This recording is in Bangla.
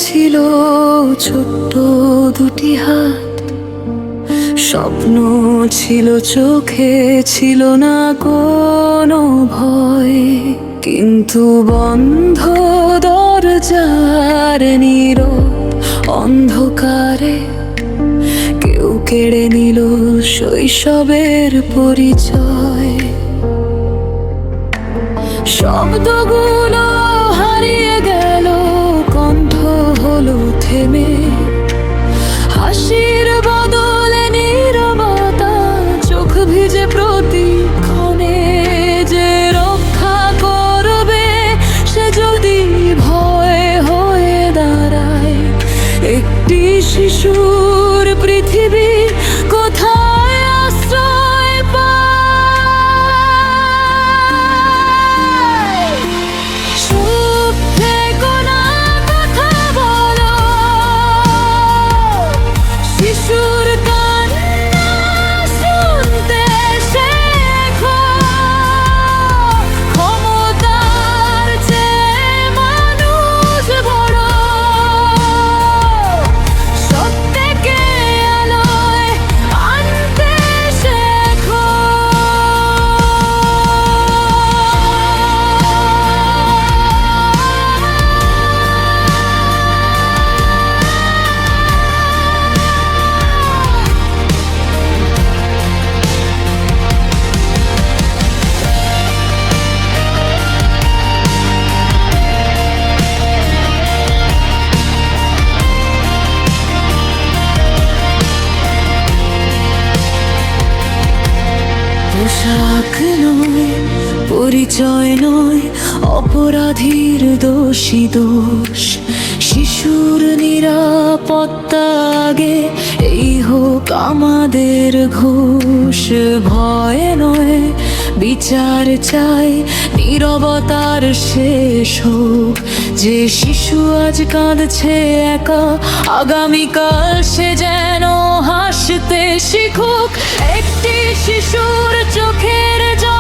ছিল ছোট্ট দুটি হাত, স্বপ্ন ছিল চোখে, ছিল না কোনো ভয়। কিন্তু বন্ধ দরজার নীরব অন্ধকারে কেউ কেড়ে নিল শৈশবের পরিচয়। শব্দগুলো হারিয়ে গেল, কণ্ঠ হলো থেমে, হাসির বদলে নীরবতা, চোখ ভিজে প্রতিক্ষণে। যে রক্ষা করবে সে যদি ভয় হয়ে দাঁড়ায়, একটি শিশুর পৃথিবী কোথায় আশ্রয় পায়? চুপ থেকো না, কথা বলো, শিশুর কান্না শুনতে শেখো। ক্ষমতার চেয়ে মানুষ বড়, সত্যকে আলোয় আনতে শেখো। পোশাক নয়, পরিচয় নয়, অপরাধীর দোষী দোষ। শিশুর নিরাপত্তা আগে, এই হোক আমাদের ঘোষ। ভয় নয়, বিচার চাই, নীরবতার শেষ হোক। যে শিশু আজ কাঁদছে একা, আগামীকাল সে যেন হাসতে শিখুক। একটি শিশুর চোখের জল